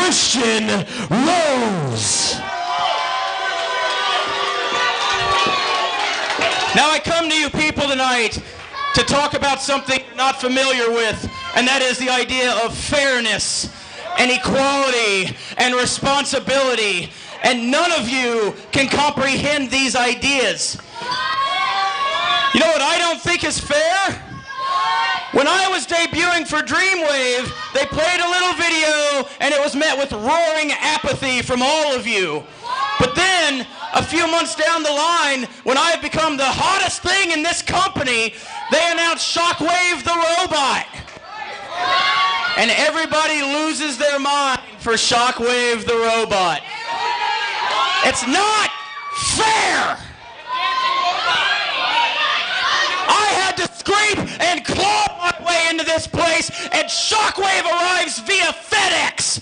Christian Rose. Now I come to you people tonight to talk about something you're not familiar with, and that is the idea of fairness and equality and responsibility, and none of you can comprehend these ideas. You know what I don't think is fair? When I was debuting for Dreamwave, they played a little video and it was met with roaring apathy from all of you. But then, a few months down the line, when I have become the hottest thing in this company, they announced Shockwave the robot. And everybody loses their mind for Shockwave the robot. It's not fair! I had to scrape and claw my way into this place, and Shockwave arrives via FedEx.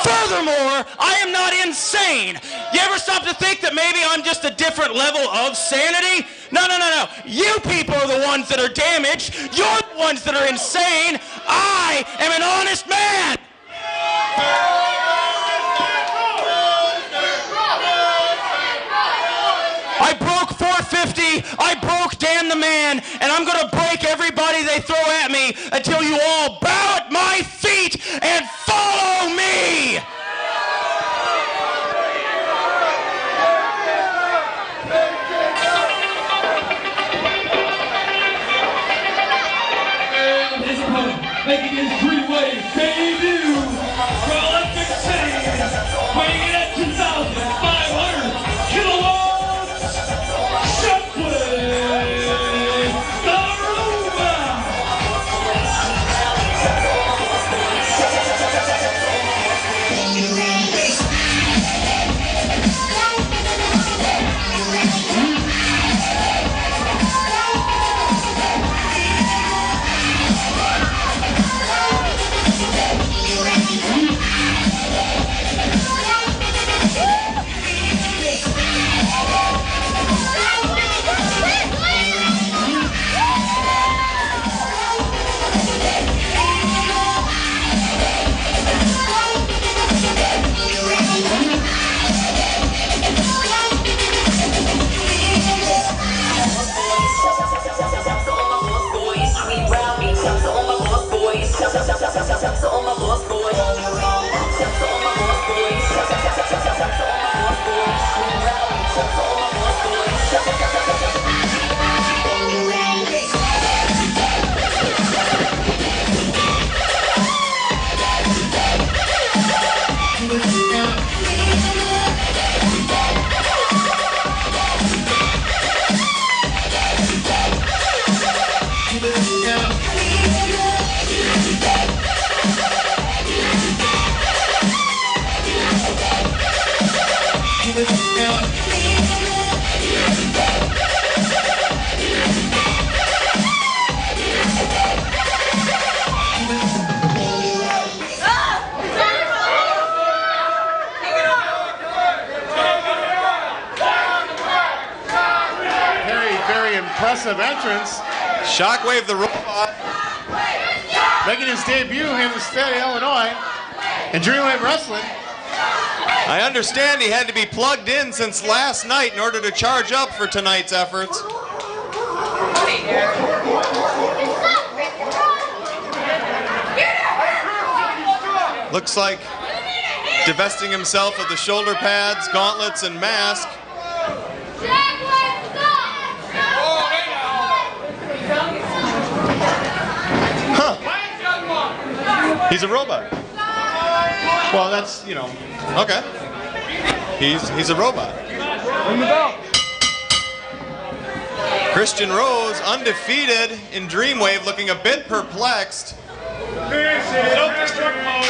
Furthermore, I am not insane. You ever stop to think that maybe I'm just a different level of sanity? No. You people are the ones that are damaged. You're the ones that are insane. I am an honest man. I broke 450, I broke Dan the Man, and I'm gonna break everybody they throw at me until you all bow at my feet and follow me! Making his Dreamwave debut for Electric City, weighing in at 2,500 kilowatts, Shockwave, the robot! Very impressive entrance. Shockwave the robot. Making his debut here in the state of Illinois in Dreamwave Wrestling. I understand he had to be plugged in since last night in order to charge up for tonight's efforts. Looks like divesting himself of the shoulder pads, gauntlets, and mask. Huh. He's a robot. Well, that's, you know. Okay. He's a robot. Ring the bell. Christian Rose, undefeated in Dreamwave, looking a bit perplexed. Self-destruct mode.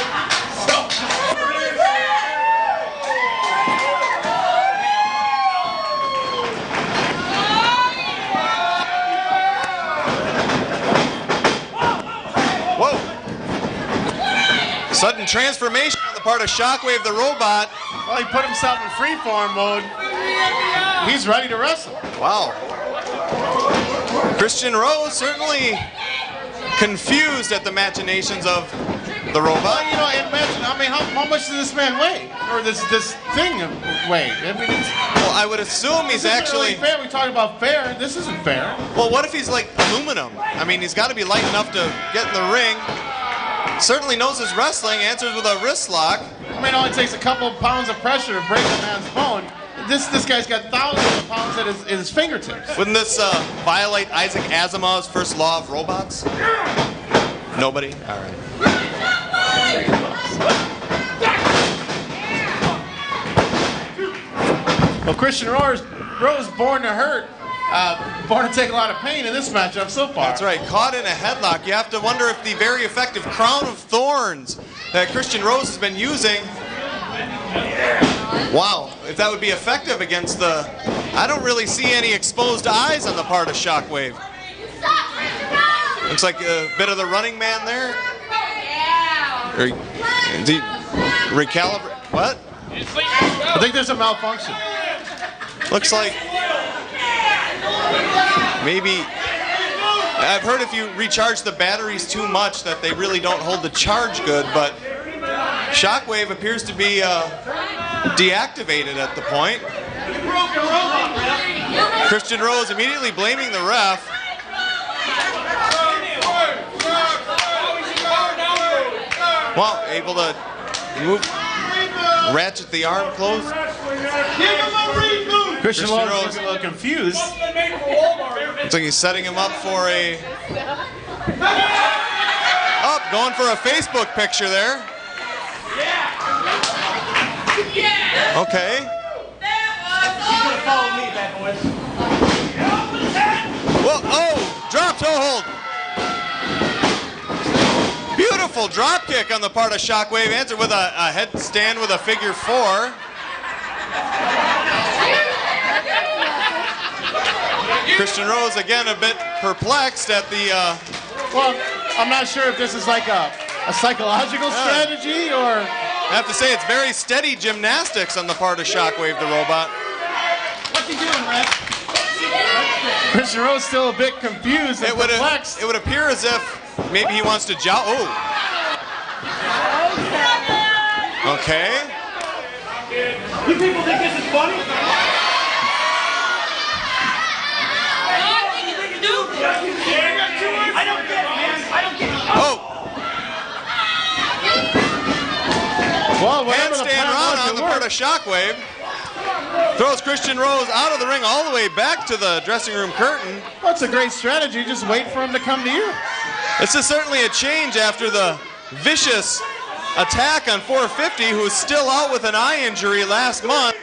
Whoa! Sudden transformation on the part of Shockwave the robot. Well, he put himself in freeform mode. He's ready to wrestle. Wow. Christian Rose certainly confused at the machinations of the robot. Well, you know, imagine, I mean, how much does this man weigh? Or this thing weigh? I mean, Well, I would assume he's actually... Really fair. We talk about fair. This isn't fair. Well, what if he's like aluminum? I mean, he's got to be light enough to get in the ring. Certainly knows his wrestling, answers with a wrist lock. I mean, it only takes a couple of pounds of pressure to break a man's bone. This guy's got thousands of pounds at his fingertips. Wouldn't this violate Isaac Asimov's first law of robots? Nobody? All right. Well, Christian Rose born to hurt, born to take a lot of pain in this matchup so far. That's right, caught in a headlock. You have to wonder if the very effective crown of thorns that Christian Rose has been using, wow, if that would be effective against the, I don't really see any exposed eyes on the part of Shockwave. Looks like a bit of the running man there. Or, is he recalibrate? What? I think there's a malfunction. Looks like maybe, I've heard if you recharge the batteries too much that they really don't hold the charge good, but Shockwave appears to be deactivated at the point. Christian Rose immediately blaming the ref. Well, able to move, ratchet the arm close. Christian Rose is a little confused. Looks like he's setting him up for a... Oh, going for a Facebook picture there. Okay. Well, oh, drop toe hold. Beautiful drop kick on the part of Shockwave. Answered with a headstand with a figure 4. Christian Rose again a bit perplexed at the... Well, I'm not sure if this is like a psychological strategy or... I have to say it's very steady gymnastics on the part of Shockwave, the robot. What's he doing, Ref? Christian Rose still a bit confused and perplexed. It would appear as if maybe he wants to joust. Oh. Okay. You people think this is funny? I don't get it, man. I don't get it. Oh. Well, handstand run on the part of Shockwave. Throws Christian Rose out of the ring all the way back to the dressing room curtain. That's a great strategy. Just wait for him to come to you. This is certainly a change after the vicious attack on 450, who was still out with an eye injury last month.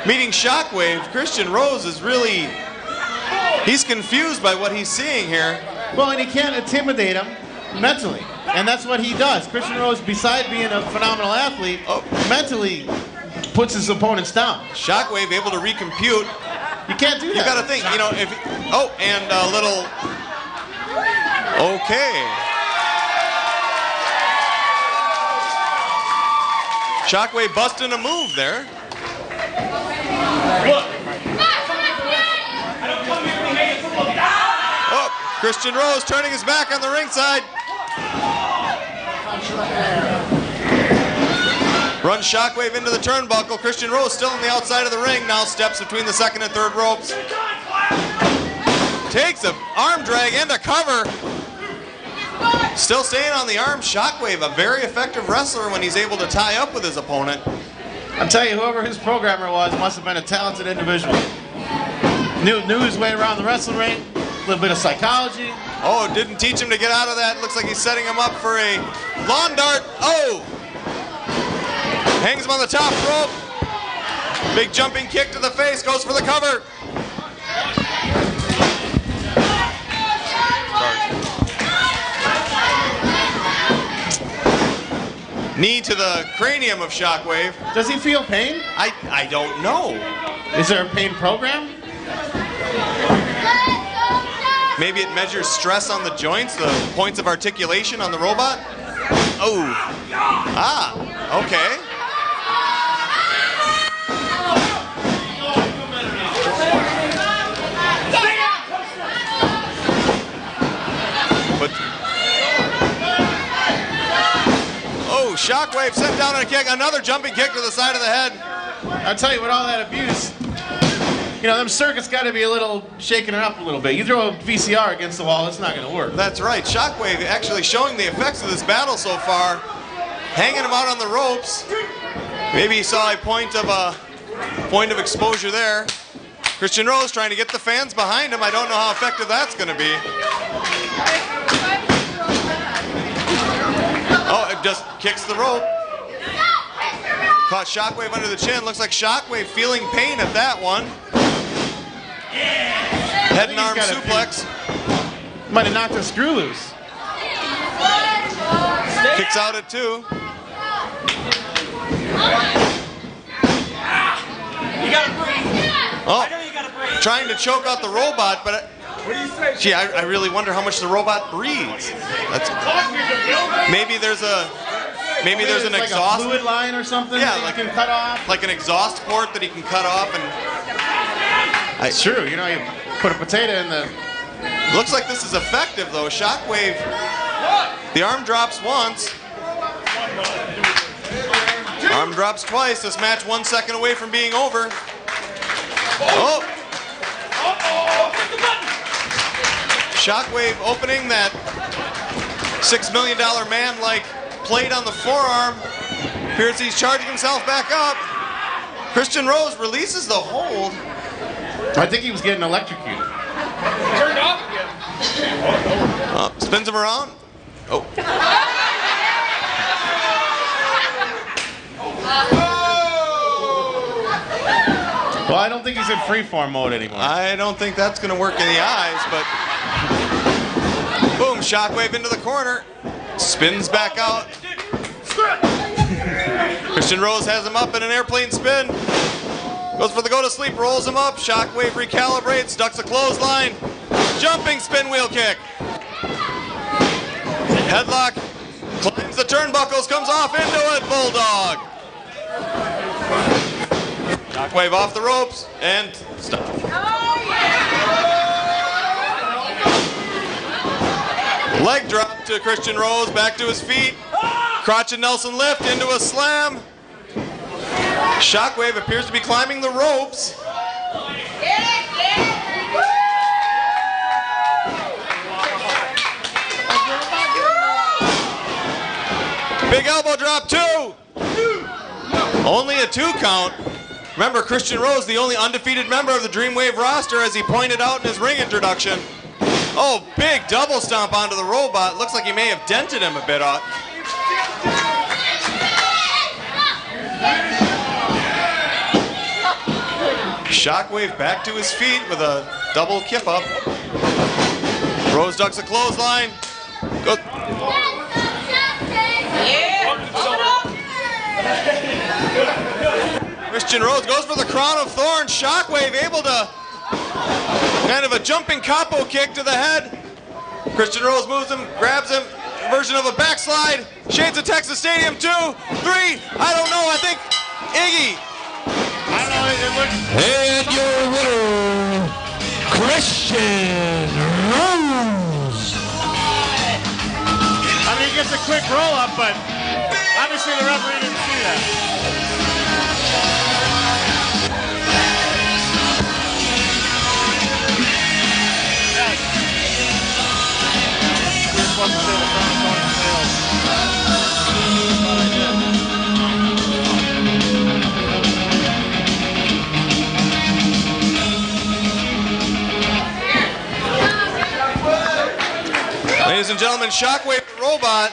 Meeting Shockwave, Christian Rose is really, he's confused by what he's seeing here. Well, and he can't intimidate him mentally. And that's what he does. Christian Rose, besides being a phenomenal athlete, mentally puts his opponents down. Shockwave able to recompute. You can't do that. You got to think, you know, if... Oh, and a little... Okay. Shockwave busting a move there. Oh, Christian Rose turning his back on the ringside. Runs Shockwave into the turnbuckle. Christian Rose still on the outside of the ring. Now steps between the second and third ropes. Takes an arm drag and a cover. Still staying on the arm. Shockwave, a very effective wrestler when he's able to tie up with his opponent. I'll tell you, whoever his programmer was must have been a talented individual. Knew his way around the wrestling ring. A little bit of psychology. Oh, didn't teach him to get out of that. Looks like he's setting him up for a lawn dart. Oh! Hangs him on the top rope. Big jumping kick to the face. Goes for the cover. Knee to the cranium of Shockwave. Does he feel pain? I don't know. Is there a pain program? Maybe it measures stress on the joints, the points of articulation on the robot. Oh. Ah, okay. Shockwave sent down on a kick, another jumping kick to the side of the head. I'll tell you, with all that abuse, you know, them circuits got to be a little shaking her up a little bit. You throw a VCR against the wall, it's not going to work. That's right. Shockwave actually showing the effects of this battle so far, hanging him out on the ropes. Maybe he saw a point of exposure there. Christian Rose trying to get the fans behind him. I don't know how effective that's going to be. Oh, it just kicks the rope. Caught Shockwave under the chin. Looks like Shockwave feeling pain at that one. Head and arm suplex. Might have knocked a screw loose. Kicks out at 2. You gotta breathe. Oh, I know you gotta breathe. trying to choke out the robot, but What do you say? gee, I really wonder how much the robot breathes. Maybe there's an like exhaust. a fluid line or something Yeah, that like you can cut off. Like an exhaust port that he can cut off, and It's true. You know, you put a potato in the... looks like this is effective though. Shockwave, the arm drops once. Arm drops twice. This match 1 second away from being over. Oh! Shockwave opening that $6 million man-like plate on the forearm. Appears he's charging himself back up. Christian Rose releases the hold. I think he was getting electrocuted. Turned off again. Spins him around. Oh. Well, I don't think he's in freeform mode anymore. I don't think that's going to work in the eyes, but boom, Shockwave into the corner. Spins back out. Christian Rose has him up in an airplane spin. Goes for the go to sleep, rolls him up. Shockwave recalibrates, ducks a clothesline. Jumping spin wheel kick. Headlock. Climbs the turnbuckles, comes off into it. Bulldog. Shockwave off the ropes and stop. Leg drop to Christian Rose, back to his feet. Crotch and Nelson lift into a slam. Shockwave appears to be climbing the ropes. Big elbow drop, 2. Only a 2 count. Remember, Christian Rose, the only undefeated member of the Dreamwave roster, as he pointed out in his ring introduction. Oh, big double stomp onto the robot. Looks like he may have dented him a bit. Shockwave back to his feet with a double kip up. Rose ducks a clothesline. Goes. Christian Rose goes for the crown of thorns. Shockwave able to kind of a jumping capo kick to the head. Christian Rose moves him, grabs him, version of a backslide. Shades of Texas Stadium, 2, 3. I don't know. I think Iggy. I don't know. It looks... And your winner, Christian Rose. I mean, he gets a quick roll up, but obviously the referee didn't see that. Ladies and gentlemen, Shockwave the robot